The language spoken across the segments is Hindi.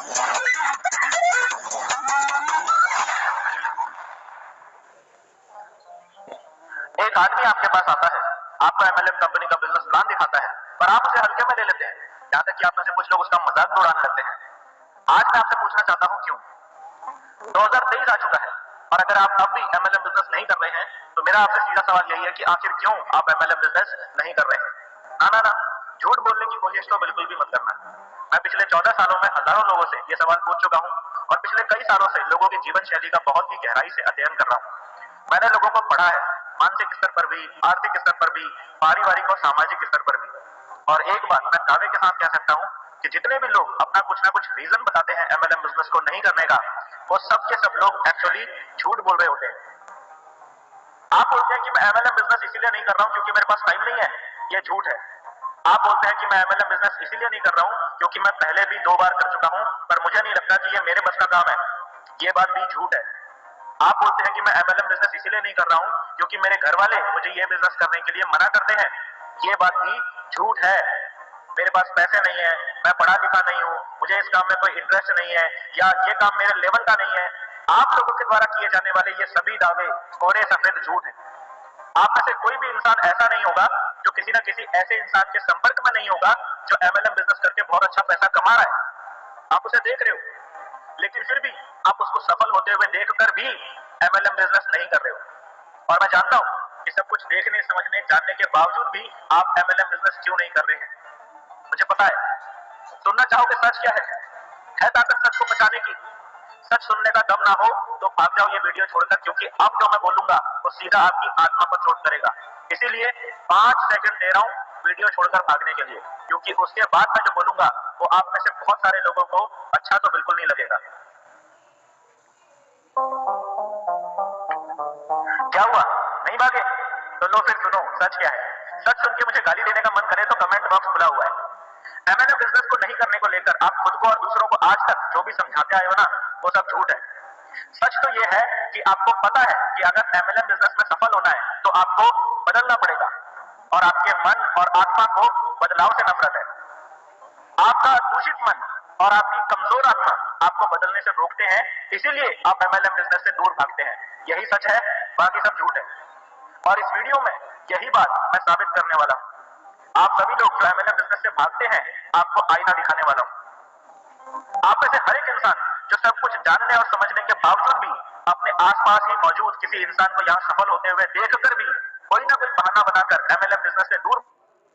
एक आदमी आपके पास आता है, आपको एमएलएम कंपनी का बिजनेस प्लान दिखाता है, पर आप उसे हल्के में ले लेते हैं, यहाँ तक कि आप में से कुछ लोग उसका मजाक भी उड़ाने लगते हैं। आज मैं आपसे पूछना चाहता हूँ क्यों? 2023 आ चुका है और अगर आप अब भी एमएलएम बिजनेस नहीं कर रहे हैं तो मेरा आपसे सीधा सवाल यही है कि आखिर क्यों आप एमएलएम बिजनेस नहीं कर रहे हैं? ना ना ना, झूठ बोलने की कोशिश तो बिल्कुल भी मत करना। मैं पिछले 14 सालों में हजारों लोगों से ये सवाल पूछ चुका हूँ और पिछले कई सालों से लोगों की जीवन शैली का बहुत ही गहराई से अध्ययन कर रहा हूँ। मैंने लोगों को पढ़ा है, मानसिक स्तर पर भी, आर्थिक स्तर पर भी, पारिवारिक और सामाजिक स्तर पर भी। और एक बात मैं दावे के साथ कह सकता हूँ कि जितने भी लोग अपना कुछ ना कुछ रीजन बताते हैं एमएलएम बिजनेस को नहीं करने का, वो सब के सब लोग एक्चुअली झूठ बोल रहे होते हैं। आप बोलते हैं कि मैं एमएलएम बिजनेस इसीलिए नहीं कर रहा हूं क्योंकि मेरे पास टाइम नहीं है, ये झूठ है। आप बोलते हैं कि मैं एमएलएम बिजनेस इसीलिए नहीं कर रहा हूं क्योंकि मैं पहले भी 2 बार कर चुका हूं पर मुझे नहीं लगता कि ये मेरे बस का काम है, ये बात भी झूठ है। आप बोलते हैं कि मैं एमएलएम बिजनेस इसीलिए नहीं कर रहा हूं क्योंकि मेरे घर वाले मुझे ये बिजनेस करने के लिए मना करते हैं, ये बात भी झूठ है। मेरे पास पैसे नहीं है, मैं पढ़ा लिखा नहीं हूँ, मुझे इस काम में कोई इंटरेस्ट नहीं है या ये काम मेरे लेवल का नहीं है। आप लोगों के द्वारा किए जाने वाले ये सभी दावे थोड़े सफेद झूठ हैं। आप में से कोई भी इंसान ऐसा नहीं होगा जो किसी ना किसी ऐसे इंसान के संपर्क में नहीं होगा जो एमएलएम बिजनेस करके बहुत अच्छा पैसा कमा रहा है। आप उसे देख रहे हो लेकिन फिर भी आप उसको सफल होते हुए देखकर भी एमएलएम बिजनेस नहीं कर रहे हो। और मैं जानता हूं कि सब कुछ देखने, समझने, जानने के बावजूद भी आप एमएलएम बिजनेस क्यों नहीं कर रहे हैं। मुझे पता है। सुनना चाहोगे सच क्या है ताकत सच को बचाने की। सच सुनने का दम ना हो तो भाग जाओ ये वीडियो छोड़कर, क्योंकि अब जो मैं बोलूंगा वो सीधा आपकी आत्मा पर चोट करेगा। इसीलिए 5 सेकंड दे रहा हूं वीडियो छोड़कर भागने के लिए, क्योंकि उसके बाद मैं जो बोलूंगा वो आप में से बहुत सारे लोगों को अच्छा तो बिल्कुल नहीं लगेगा। क्या हुआ, नहीं भागे? तो लो फिर सुनो सच क्या है। सच सुन के मुझे गाली देने का मन करे तो कमेंट बॉक्स खुला हुआ है। एमएलएम बिजनेस को नहीं करने को लेकर आप खुद को और दूसरों को आज तक जो भी समझाते आए हो ना, वो सब झूठ है। सच तो ये है कि आपको पता है कि अगर एमएलएम बिजनेस में सफल होना है तो आपको बदलना पड़ेगा और आपके मन और आत्मा को बदलाव से नफरत है। आपका दूषित मन और आपकी कमजोर आत्मा आपको बदलने से रोकते हैं, इसीलिए आप एमएलएम बिजनेस से दूर भागते हैं। यही सच है, बाकी सब झूठ है। और इस वीडियो में यही बात मैं साबित करने वाला हूं। आप सभी लोग जो एमएलएम बिजनेस से भागते हैं, आपको आईना दिखाने वाला हूं। आप में से हर एक इंसान जो सब कुछ जानने और समझने के बावजूद भी अपने आसपास ही मौजूद किसी इंसान को यहाँ सफल होते हुए देखकर भी कोई ना कोई बहाना बनाकर एमएलएम बिजनेस से दूर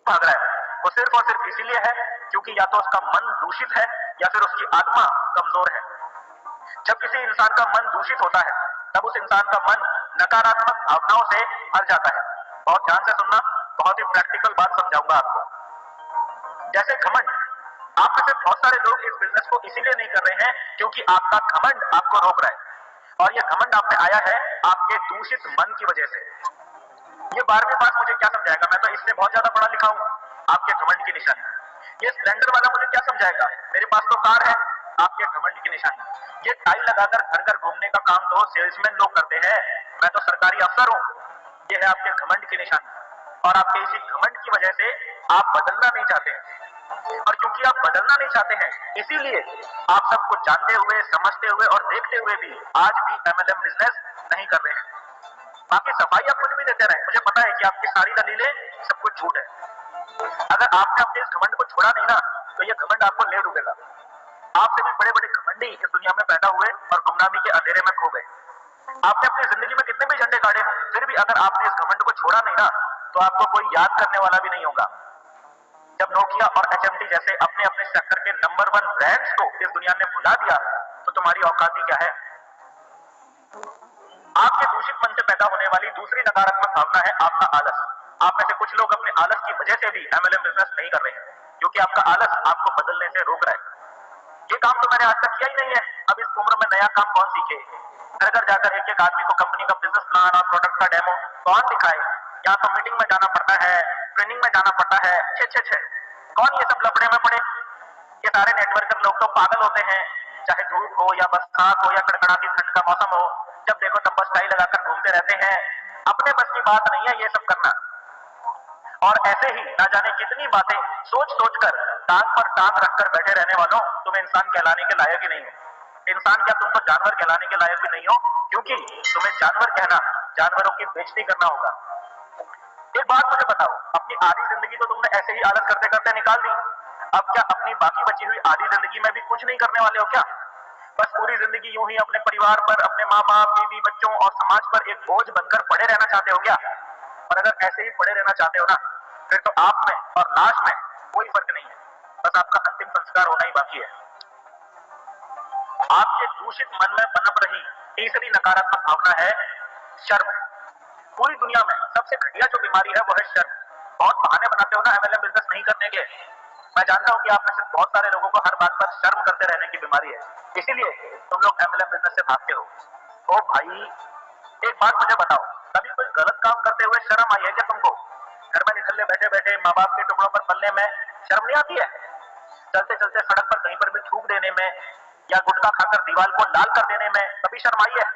भाग रहा है, वो सिर्फ और सिर्फ इसीलिए है क्योंकि या तो उसका मन दूषित है या फिर उसकी आत्मा कमजोर है। जब किसी इंसान का मन दूषित होता है तब उस इंसान का मन नकारात्मक भावनाओं से भर जाता है। बहुत ध्यान से सुनना, बहुत ही प्रैक्टिकल बात समझाऊंगा आपको। जैसे घमंड, आप में से बहुत सारे लोग इस बिजनेस को इसीलिए नहीं कर रहे हैं क्योंकि आपका घमंड आपको रोक रहा है और ये घमंड आप में आया है आपके दूषित मन की वजह से। ये 12वीं पास मुझे क्या समझाएगा, मैं तो इससे बहुत ज्यादा पढ़ा लिखा हूं। आपके घमंड की निशानी। ये स्प्लेंडर वाला मुझे क्या समझाएगा, मेरे पास तो कार है। आपके घमंड की निशानी। ये टाई लगाकर घर घर घूमने का काम तो सेल्समैन लोग करते हैं, मैं तो सरकारी अफसर हूं। ये है आपके घमंड की निशानी और आपके इसी घमंड की वजह से आप बदलना नहीं चाहते हैं। और क्योंकि आप बदलना नहीं चाहते हैं, इसीलिए आप सब कुछ जानते हुए, समझते हुए और देखते हुए भी आज भी एमएलएम बिजनेस नहीं कर रहे हैं। बाकी सफाई आप कुछ भी देते रहे, मुझे पता है कि आपकी सारी दलीलें सब कुछ झूठ है। अगर आपने अपने इस घमंड को छोड़ा नहीं ना तो ये घमंड आपको ले डूबेगा। आपसे भी बड़े बड़े घमंडी इस दुनिया में पैदा हुए और गुमनामी के अंधेरे में खो गए। आपने अपनी जिंदगी में कितने भी झंडे गाड़े हों, फिर भी अगर आपने इस घमंड को छोड़ा नहीं ना तो आपको कोई याद करने वाला भी नहीं होगा। जब नोकिया और एचएमटी जैसे अपने अपने सेक्टर के नंबर 1 ब्रांड्स को इस दुनिया ने भुला दिया तो तुम्हारी औकात ही क्या है। आपके दूषित मन से पैदा होने वाली दूसरी नकारात्मक भावना है आपका आलस। आप में से कुछ लोग अपने आलस की वजह से भी एमएलएम बिजनेस नहीं कर रहे हैं क्योंकि आपका आलस आपको बदलने से रोक रहा है। ये काम तो मैंने आज तक किया ही नहीं है, अब इस उम्र में नया काम कौन सीखे। घर घर जाकर एक एक आदमी को कंपनी का बिजनेस प्लान और प्रोडक्ट का डेमो कौन दिखाए। यहाँ तो मीटिंग में जाना पड़ता है, ट्रेनिंग में जाना पड़ता है, छे कौन ये सब लफड़े में पड़े। ये सारे नेटवर्कर लोग तो पागल होते हैं, चाहे धूप हो या बरसात हो या कड़कड़ाती ठंड का मौसम हो, जब देखो तब बस टाई लगाकर घूमते रहते हैं। अपने बस की बात नहीं है ये सब करना। और ऐसे ही ना जाने कितनी बातें सोच सोच कर टांग पर टांग रखकर बैठे रहने वालों, तुम इंसान कहलाने के लायक ही नहीं हो। इंसान क्या, तुम तो जानवर कहलाने के लायक भी नहीं हो, क्योंकि तुम्हें जानवर कहना जानवरों की बेइज्जती करना होगा। एक बात मुझे बताओ, अपनी आधी जिंदगी तो तुमने ऐसे ही आलस करते करते निकाल दी, अब क्या अपनी बाकी बची हुई आधी जिंदगी में भी कुछ नहीं करने वाले हो क्या? बस पूरी जिंदगी यूं ही अपने परिवार पर, अपने माँ बाप, बीवी बच्चों और समाज पर एक बोझ बनकर पड़े रहना चाहते हो क्या? और अगर ऐसे ही पड़े रहना चाहते हो ना, फिर तो आप में और लाश में कोई फर्क नहीं है, बस आपका अंतिम संस्कार होना ही बाकी है। आपके दूषित मन में पनप रही तीसरी नकारात्मक भावना है शर्म। पूरी दुनिया में सबसे घटिया जो बीमारी है वो है शर्म। बहुत बहाने बनाते हो ना एमएलएम बिजनेस नहीं करने के। मैं जानता हूं कि आप में से बहुत सारे लोगों को हर बात पर शर्म करते रहने की बीमारी है, इसीलिए तुम लोग एमएलएम बिजनेस से भागते हो। ओ भाई, एक बात मुझे बताओ, कभी कोई गलत काम करते हुए शर्म आई है क्या तुमको? घर में निकलने बैठे बैठे माँ बाप के टुकड़ों पर पलने में शर्म नहीं आती है? चलते चलते सड़क पर कहीं पर भी थूक देने में या गुटखा खाकर दीवार को लाल कर देने में कभी शर्म आई है?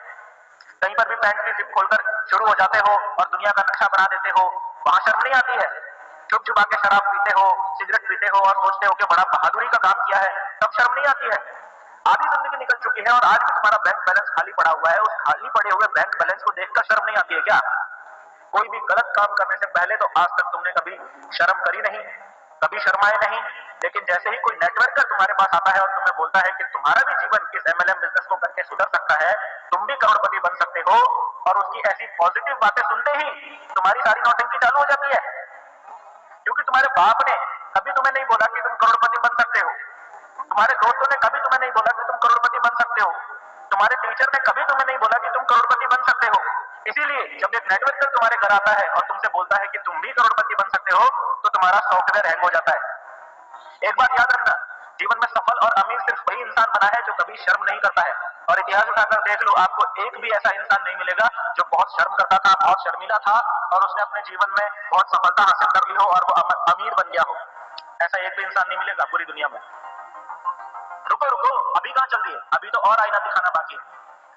कहीं पर भी पैंट की जिप खोलकर शुरू हो जाते हो और दुनिया का नक्शा बना देते हो, वहां शर्म नहीं आती है? चुप चुपा के शराब पीते हो, सिगरेट पीते हो और सोचते हो कि बड़ा बहादुरी का काम किया है, तब शर्म नहीं आती है? आधी जिंदगी निकल चुकी है और आज भी तुम्हारा बैंक बैलेंस खाली पड़ा हुआ है, उस खाली पड़े हुए बैंक बैलेंस को देखकर शर्म नहीं आती है क्या? कोई भी गलत काम करने से पहले तो आज तक तुमने कभी शर्म करी नहीं, कभी शर्माए नहीं, लेकिन जैसे ही कोई नेटवर्कर तुम्हारे पास आता है और तुम्हें बोलता है कि तुम्हारा भी जीवन इस एमएलएम बिजनेस को करके सुधर सकता है, तुम भी करोड़पति बन सकते हो, और उसकी ऐसी पॉजिटिव बातें सुनते ही तुम्हारी सारी नौटंकी चालू हो जाती है। क्योंकि तुम्हारे बाप ने कभी तुम्हें नहीं बोला कि तुम करोड़पति बन सकते हो, तुम्हारे दोस्तों ने कभी तुम्हें नहीं बोला कि तुम करोड़पति बन सकते हो, तुम्हारे टीचर ने कभी तुम्हें नहीं बोला कि तुम करोड़पति बन सकते हो। इसीलिए जब एक नेटवर्कर तुम्हारे घर आता है और तुमसे बोलता है कि तुम भी करोड़पति बन सकते हो, तो तुम्हारा सॉफ्टवेयर हैंग हो जाता है। एक बात याद रखना, जीवन में सफल और अमीर सिर्फ वही इंसान बना है जो कभी शर्म नहीं करता है, और इतिहास उठाकर देख लो, आपको एक भी ऐसा इंसान नहीं मिलेगा जो बहुत शर्म करता था, बहुत शर्मीला था और उसने अपने जीवन में बहुत सफलता हासिल कर ली हो और वो अमीर बन गया हो। ऐसा एक भी इंसान नहीं मिलेगा पूरी दुनिया में। रुको रुको, अभी कहां चल रही है, अभी तो और आईना दिखाना बाकी है।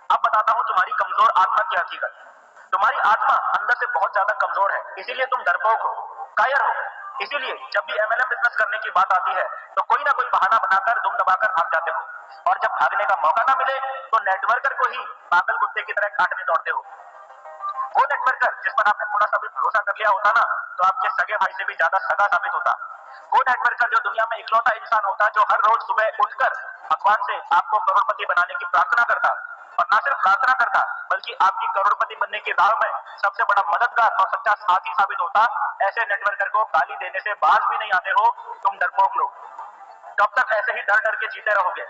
अब बताता हूं तुम्हारी कमजोर आत्मा की हकीकत। तुम्हारी आत्मा अंदर से बहुत ज्यादा कमजोर है, इसीलिए तुम डरपोक हो, कायर हो। इसीलिए जब भी एमएलएम बिजनेस करने की बात आती है तो कोई ना कोई बहाना बनाकर दुम दबाकर भाग जाते हो, और जब भागने का मौका ना मिले तो नेटवर्कर को ही पागल कुत्ते की तरह काटने दौड़ते हो। वो नेटवर्कर जिस पर आपने थोड़ा सा भी भरोसा कर लिया होता ना, तो आपके सगे भाई से भी ज्यादा सगा साबित होता। वो नेटवर्कर जो दुनिया में इकलौता इंसान होता जो हर रोज सुबह उठकर भगवान से आपको करोड़पति बनाने की प्रार्थना करता, और ना सिर्फ प्रार्थना करता बल्कि आपकी करोड़पति बनने की राह में सबसे बड़ा मददगार और सच्चा साथी साबित होता। ऐसे नेटवर्कर को गाली देने से बाज भी नहीं आते हो तुम डरपोक लोग। कब तक ऐसे ही डर डर के जीते रहोगे?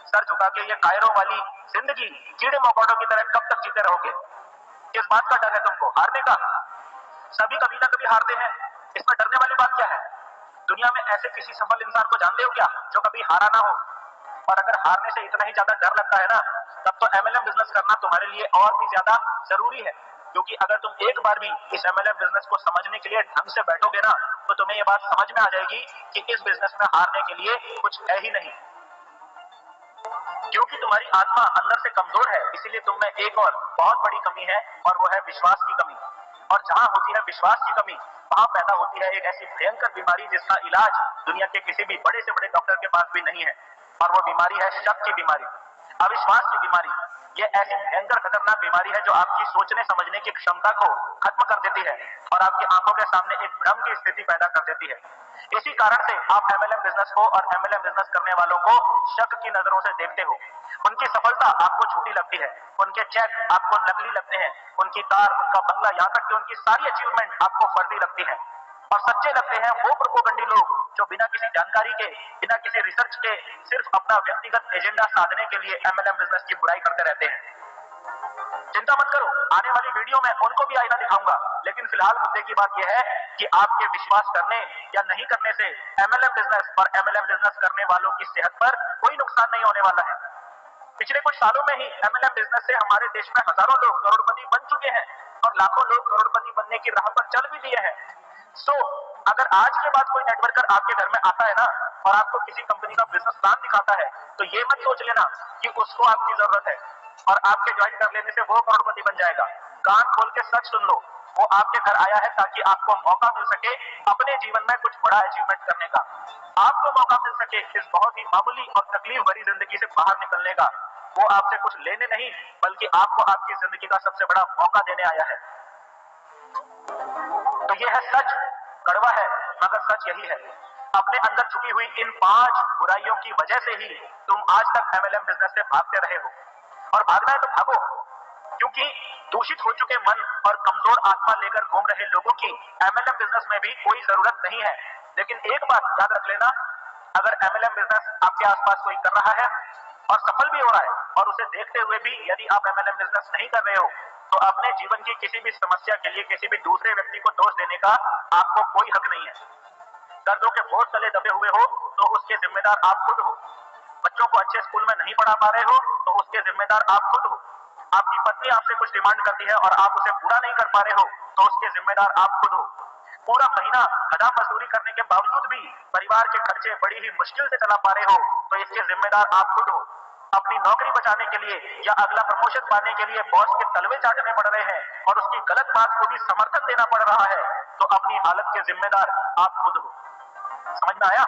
सर झुका के ये कायरों वाली जिंदगी कीड़े मकोड़ों की तरह कब तक जीते रहोगे? किस बात का डर है तुमको? हारने का? सभी कभी ना कभी हारते हैं, इसमें डरने वाली बात क्या है? दुनिया में ऐसे किसी सफल इंसान को जानते हो क्या जो कभी हारा ना हो? और अगर हारने से इतना ही ज्यादा डर लगता है ना, तब तो एमएलएम बिजनेस करना तुम्हारे लिए और भी ज्यादा जरूरी है। क्योंकि अगर तुम एक बार भी इस एमएलएम बिजनेस को समझने के लिए ढंग से बैठोगे ना, तो तुम्हें ये बात समझ में आ जाएगी कि इस बिजनेस में हारने के लिए कुछ है ही नहीं। क्योंकि तुम्हारी आत्मा अंदर से कमजोर है, इसीलिए तुम में एक और बहुत बड़ी कमी है, और वो है विश्वास की कमी। और जहां होती है विश्वास की कमी, वहां पैदा होती है एक ऐसी भयंकर बीमारी जिसका इलाज दुनिया के किसी भी बड़े से बड़े डॉक्टर के पास भी नहीं है, और वो बीमारी है शक की बीमारी, अविश्वास की बीमारी। ये ऐसी भयंकर खतरनाक बीमारी है जो आपकी सोचने समझने की क्षमता को खत्म कर देती है और आपकी आंखों के सामने एक भ्रम की स्थिति पैदा कर देती है। इसी कारण से आप एमएलएम बिजनेस को और एमएलएम बिजनेस करने वालों को शक की नजरों से देखते हो। उनकी सफलता आपको झूठी लगती है, उनके चेक आपको नकली लगते हैं, उनकी कार, उनका बंगला, यहाँ तक कि उनकी सारी अचीवमेंट आपको फर्जी लगती है। और सच्चे लगते हैं वो प्रोपोगंडी लोग जो बिना किसी जानकारी के, बिना किसी रिसर्च के, सिर्फ अपना व्यक्तिगत एजेंडा साधने के लिए एमएलएम बिजनेस की बुराई करते रहते हैं। चिंता मत करो, आने वाली वीडियो में उनको भी आईना दिखाऊंगा, लेकिन फिलहाल मुद्दे की बात यह है कि आपके विश्वास करने या नहीं करने से एमएलएम बिजनेस और एमएलएम बिजनेस करने वालों की सेहत पर कोई नुकसान नहीं होने वाला है। पिछले कुछ सालों में ही एमएलएम बिजनेस से हमारे देश में हजारों लोग करोड़पति बन चुके हैं और लाखों लोग करोड़पति बनने की राह पर चल भी दिए हैं। अगर आज के बाद कोई नेटवर्कर आपके घर में आता है ना और आपको किसी कंपनी का बिजनेस प्लान दिखाता है, तो ये मत सोच लेना कि उसको आपकी जरूरत है और आपके ज्वाइन कर लेने से वो करोड़पति बन जाएगा। कान खोल के सच सुन लो, वो आपके घर आया है ताकि आपको मौका मिल सके अपने जीवन में कुछ बड़ा अचीवमेंट करने का, आपको मौका मिल सके इस बहुत ही मामूली और तकलीफ भरी जिंदगी से बाहर निकलने का। वो आपसे कुछ लेने नहीं बल्कि आपको आपकी जिंदगी का सबसे बड़ा मौका देने आया है। तो ये है सच, कड़वा है मगर सच यही है। अपने अंदर छुपी हुई इन 5 बुराइयों की वजह से ही तुम आज तक एमएलएम बिजनेस से भागते रहे हो। और भागना है तो भागो, क्योंकि दूषित हो चुके मन और कमजोर आत्मा लेकर घूम रहे लोगों की एमएलएम बिजनेस में भी कोई जरूरत नहीं है। लेकिन एक बात याद रख लेना, अगर एमएलएम बिजनेस आपके आसपास कोई कर रहा है और सफल भी हो रहा है और उसे देखते हुए भी यदि आप एमएलएम बिजनेस नहीं कर रहे हो, तो अपने जीवन की किसी भी समस्या के लिए किसी भी दूसरे व्यक्ति को दोष देने का आपको कोई हक नहीं है। कर्जों के बोझ तले दबे हुए हो तो उसके जिम्मेदार आप खुद हो। बच्चों को अच्छे स्कूल में नहीं पढ़ा पा रहे हो तो उसके जिम्मेदार आप खुद हो। आपकी पत्नी आपसे कुछ डिमांड करती है और आप उसे पूरा नहीं कर पा रहे हो तो उसके जिम्मेदार आप खुद हो। पूरा महीना गधा मजदूरी करने के बावजूद भी परिवार के खर्चे बड़ी ही मुश्किल से चला पा रहे हो तो इसके जिम्मेदार आप खुद हो। अपनी नौकरी बचाने के लिए या अगला प्रमोशन पाने के लिए बॉस के तलवे चाटने पड़ रहे हैं और उसकी गलत बात को भी समर्थन देना पड़ रहा है, तो अपनी हालत के जिम्मेदार आप खुद हो। समझ में आया?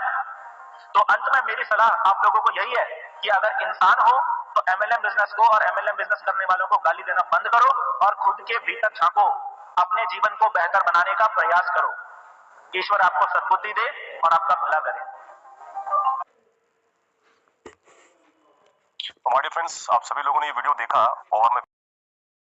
तो अंत में मेरी सलाह आप लोगों को यही है कि अगर इंसान हो तो एमएलएम बिजनेस को और एमएलएम बिजनेस करने वालों को गाली देना बंद करो और खुद के भीतर झांको, अपने जीवन को बेहतर बनाने का प्रयास करो। ईश्वर आपको सद्बुद्धि दे और आपका भला करे। हमारे फ्रेंड्स, आप सभी लोगों ने ये वीडियो देखा और मैं